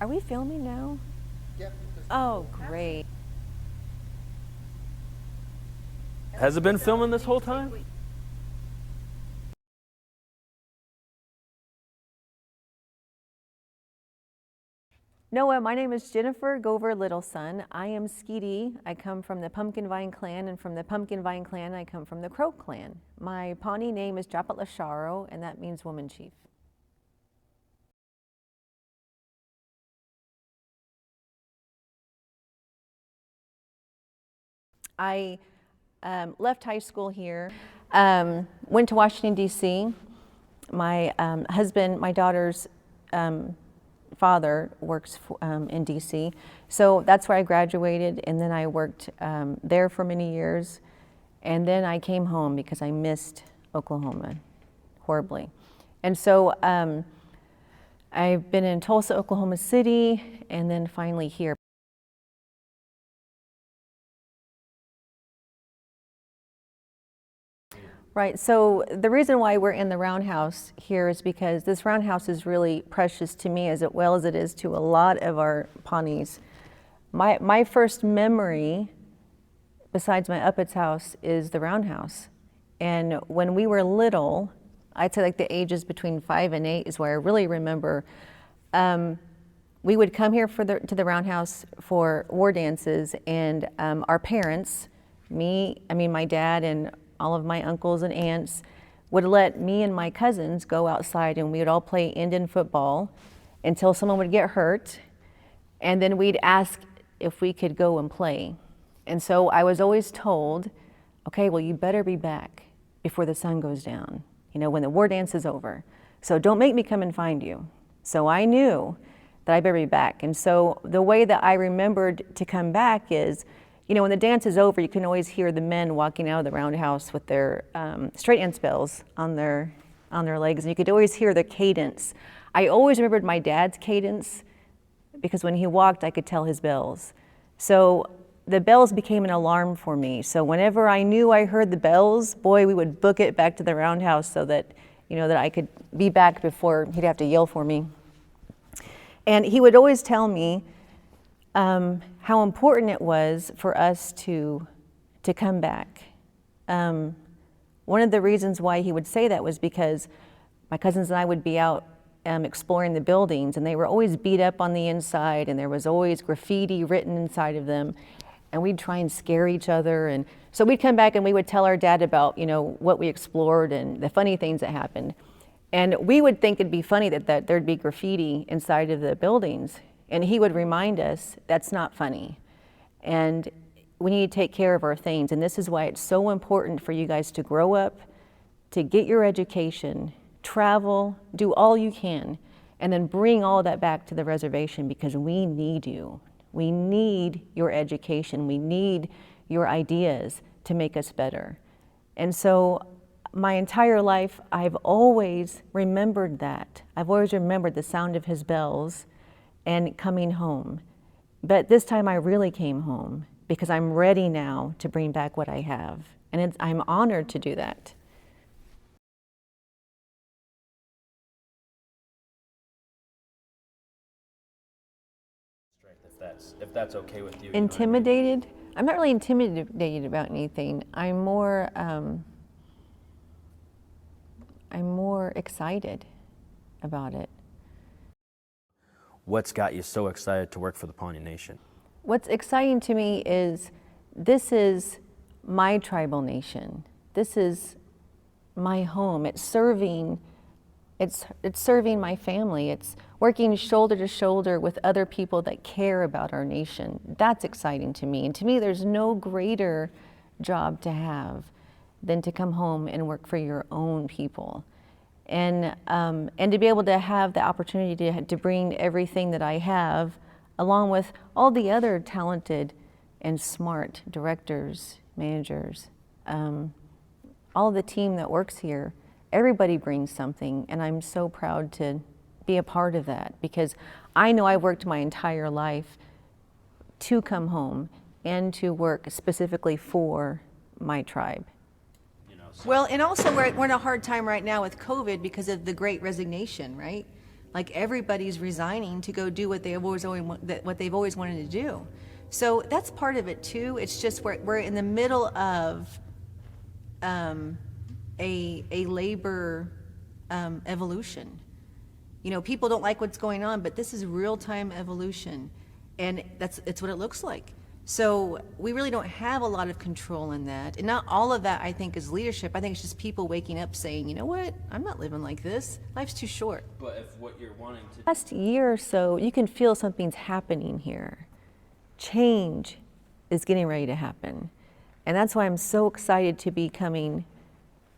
Are we filming now? Yep. Oh, great. Has it been filming this whole time? Noah, my name is Jenifer Gover Littlesun. I am Skeety. I come from the Pumpkin Vine clan, and from the Pumpkin Vine clan, I come from the Crow clan. My Pawnee name is Lasharo, and that means woman chief. I left high school here, went to Washington, D.C. My husband, my daughter's father works in D.C., so that's where I graduated, and then I worked there for many years, and then I came home because I missed Oklahoma horribly. And so I've been in Tulsa, Oklahoma City, and then finally here. Right, so the reason why we're in the roundhouse here is because this roundhouse is really precious to me as well as it is to a lot of our Pawnees. My first memory, besides my Uppets house, is the roundhouse. And when we were little, I'd say like the ages between 5 and 8 is where I really remember. We would come here to the roundhouse for war dances, and our parents, my dad and all of my uncles and aunts would let me and my cousins go outside, and we would all play Indian football until someone would get hurt, and then we'd ask if we could go and play. And so I was always told, okay, well, you better be back before the sun goes down, when the war dance is over. So don't make me come and find you. So I knew that I better be back. And so the way that I remembered to come back is, when the dance is over, you can always hear the men walking out of the roundhouse with their straight dance bells on their legs, and you could always hear the cadence. I always remembered my dad's cadence because when he walked, I could tell his bells. So the bells became an alarm for me. So whenever I knew I heard the bells, boy, we would book it back to the roundhouse so that, that I could be back before he'd have to yell for me. And he would always tell me how important it was for us to come back. One of the reasons why he would say that was because my cousins and I would be out exploring the buildings, and they were always beat up on the inside, and there was always graffiti written inside of them, and we'd try and scare each other. And so we'd come back and we would tell our dad about what we explored and the funny things that happened. And we would think it'd be funny that there'd be graffiti inside of the buildings. And he would remind us, that's not funny. And we need to take care of our things. And this is why it's so important for you guys to grow up, to get your education, travel, do all you can, and then bring all that back to the reservation, because we need you. We need your education. We need your ideas to make us better. And so my entire life, I've always remembered that. I've always remembered the sound of his bells and coming home. But this time I really came home because I'm ready now to bring back what I have. And I'm honored to do that. If that's okay with you. Intimidated? I'm not really intimidated about anything. I'm more excited about it. What's got you so excited to work for the Pawnee Nation? What's exciting to me is this is my tribal nation. This is my home. It's serving my family. It's working shoulder to shoulder with other people that care about our nation. That's exciting to me. And to me, there's no greater job to have than to come home and work for your own people. And to be able to have the opportunity to bring everything that I have, along with all the other talented and smart directors, managers, all the team that works here, everybody brings something, and I'm so proud to be a part of that, because I know I worked my entire life to come home and to work specifically for my tribe. Well, and also we're in a hard time right now with COVID because of the Great Resignation, right? Like everybody's resigning to go do what they've always wanted to do. So that's part of it too. It's just we're in the middle of a labor evolution. You know, people don't like what's going on, but this is real-time evolution, and it's what it looks like. So we really don't have a lot of control in that, and not all of that I think is leadership. I think it's just people waking up saying, you know what, I'm not living like this. Life's too short. But if what you're wanting to Last year or so, you can feel something's happening here. Change is getting ready to happen, and that's why I'm so excited to be coming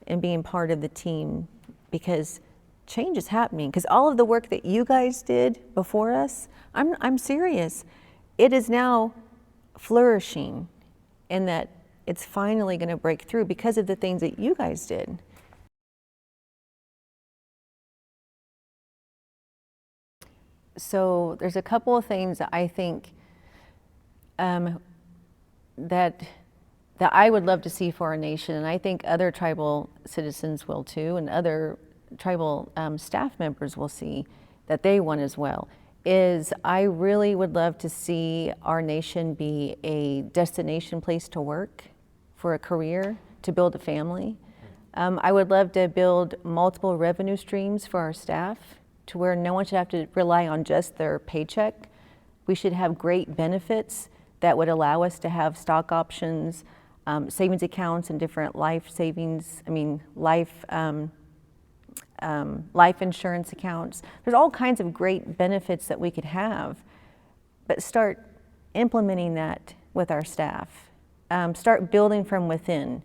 and being part of the team, because change is happening. Because all of the work that you guys did before us, I'm serious, it is now flourishing, in that it's finally going to break through because of the things that you guys did. So there's a couple of things that I think that I would love to see for our nation, and I think other tribal citizens will too, and other tribal staff members will see that they want as well, is I really would love to see our nation be a destination place to work, for a career, to build a family. I would love to build multiple revenue streams for our staff, to where no one should have to rely on just their paycheck. We should have great benefits that would allow us to have stock options, savings accounts, and different life insurance accounts. There's all kinds of great benefits that we could have, but start implementing that with our staff. Start building from within.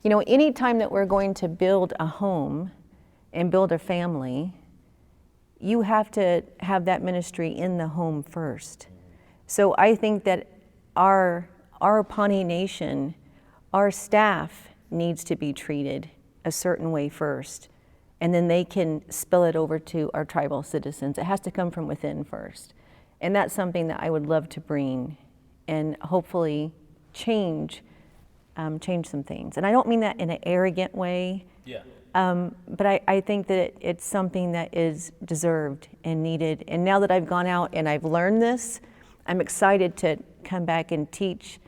You know, anytime that we're going to build a home and build a family, you have to have that ministry in the home first. So I think that our Pawnee Nation, our staff needs to be treated a certain way first, and then they can spill it over to our tribal citizens. It has to come from within first. And that's something that I would love to bring and hopefully change some things. And I don't mean that in an arrogant way. Yeah. But I think that it's something that is deserved and needed. And now that I've gone out and I've learned this, I'm excited to come back and teach.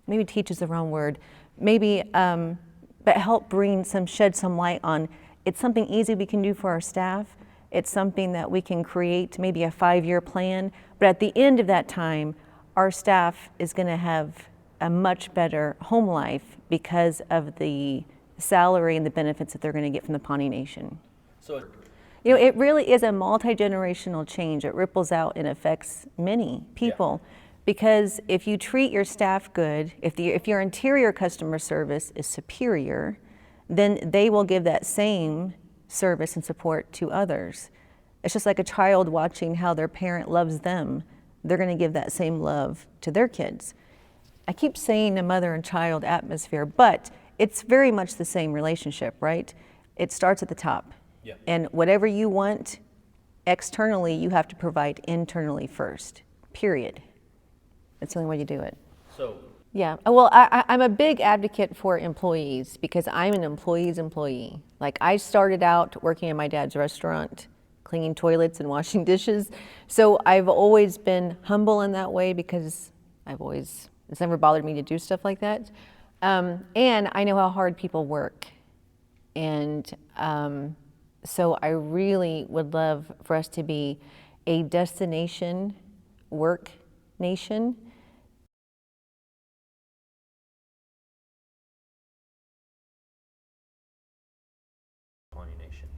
Maybe teach is the wrong word. Maybe, but help shed some light on, it's something easy we can do for our staff. It's something that we can create, maybe a 5-year plan. But at the end of that time, our staff is going to have a much better home life because of the salary and the benefits that they're going to get from the Pawnee Nation. So, you know, it really is a multi-generational change. It ripples out and affects many people. Yeah. Because if you treat your staff good, if your interior customer service is superior, then they will give that same service and support to others. It's just like a child watching how their parent loves them. They're going to give that same love to their kids. I keep saying a mother and child atmosphere, but it's very much the same relationship, right? It starts at the top. Yeah. And whatever you want externally, you have to provide internally first, period. That's the only way you do it. So. Yeah, well, I'm a big advocate for employees because I'm an employee's employee. Like, I started out working in my dad's restaurant, cleaning toilets and washing dishes. So I've always been humble in that way because it's never bothered me to do stuff like that. And I know how hard people work. And so I really would love for us to be a destination work nation. Pawnee Nation.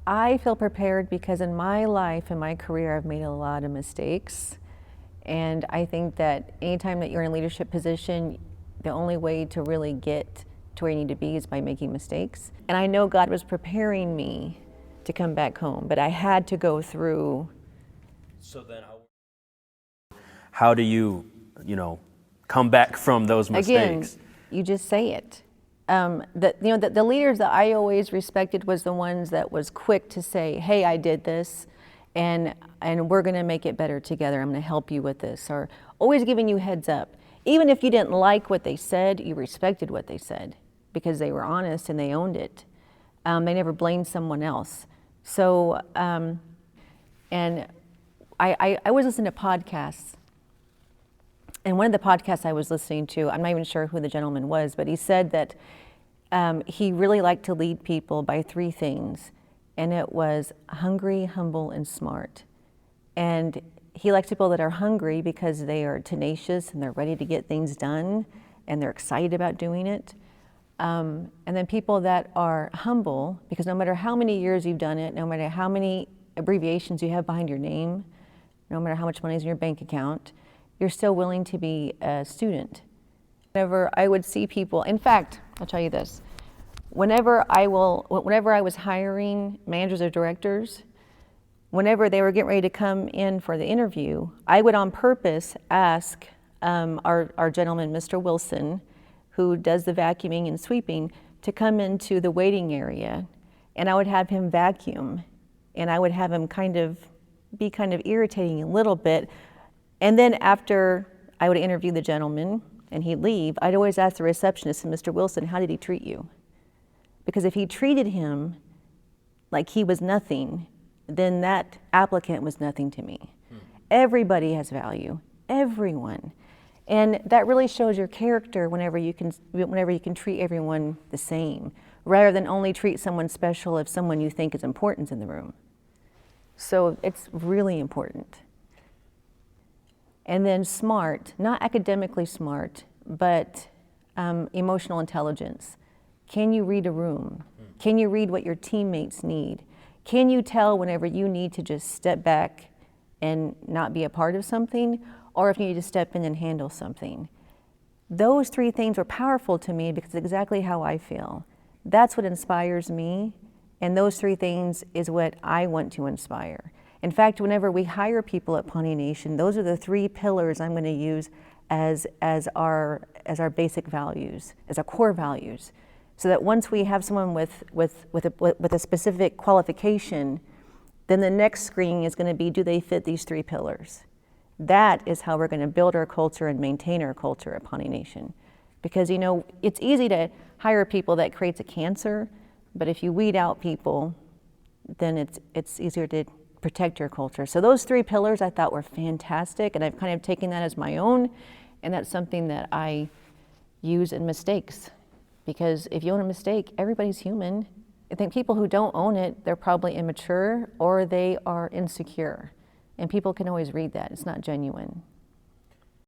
I feel prepared because in my life and my career, I've made a lot of mistakes. And I think that anytime that you're in a leadership position, the only way to really get to where you need to be is by making mistakes. And I know God was preparing me to come back home, but I had to go through. So then how do you come back from those mistakes? Again, you just say it. The leaders that I always respected was the ones that was quick to say, hey, I did this, and we're gonna make it better together. I'm gonna help you with this, or always giving you heads up. Even if you didn't like what they said, you respected what they said because they were honest and they owned it. They never blamed someone else. So, and I was listening to podcasts. And one of the podcasts I was listening to, I'm not even sure who the gentleman was, but he said that he really liked to lead people by three things. And it was hungry, humble, and smart. And he likes people that are hungry because they are tenacious and they're ready to get things done and they're excited about doing it. And then people that are humble, because no matter how many years you've done it, no matter how many abbreviations you have behind your name, no matter how much money is in your bank account, you're still willing to be a student. Whenever I would see people, in fact, I'll tell you this, whenever I was hiring managers or directors, whenever they were getting ready to come in for the interview, I would on purpose ask our gentleman, Mr. Wilson, who does the vacuuming and sweeping, to come into the waiting area, and I would have him vacuum, and I would have him be kind of irritating a little bit. And then after I would interview the gentleman and he'd leave, I'd always ask the receptionist, Mr. Wilson, how did he treat you? Because if he treated him like he was nothing, then that applicant was nothing to me. Everybody has value, everyone. And that really shows your character whenever you can treat everyone the same, rather than only treat someone special if someone you think is important in the room. So it's really important. And then smart, not academically smart, but emotional intelligence. Can you read a room? Can you read what your teammates need? Can you tell whenever you need to just step back and not be a part of something, or if you need to step in and handle something? Those three things were powerful to me because it's exactly how I feel. That's what inspires me, and those three things is what I want to inspire. In fact, whenever we hire people at Pawnee Nation, those are the three pillars I'm going to use as our basic values, as our core values, so that once we have someone with a specific qualification, then the next screening is going to be, do they fit these three pillars? That is how we're going to build our culture and maintain our culture at Pawnee Nation. Because, you know, it's easy to hire people that creates a cancer, but if you weed out people, then it's easier to protect your culture. So those three pillars I thought were fantastic, and I've kind of taken that as my own, and that's something that I use in mistakes. Because if you own a mistake, everybody's human. I think people who don't own it, they're probably immature or they are insecure. And people can always read that. It's not genuine.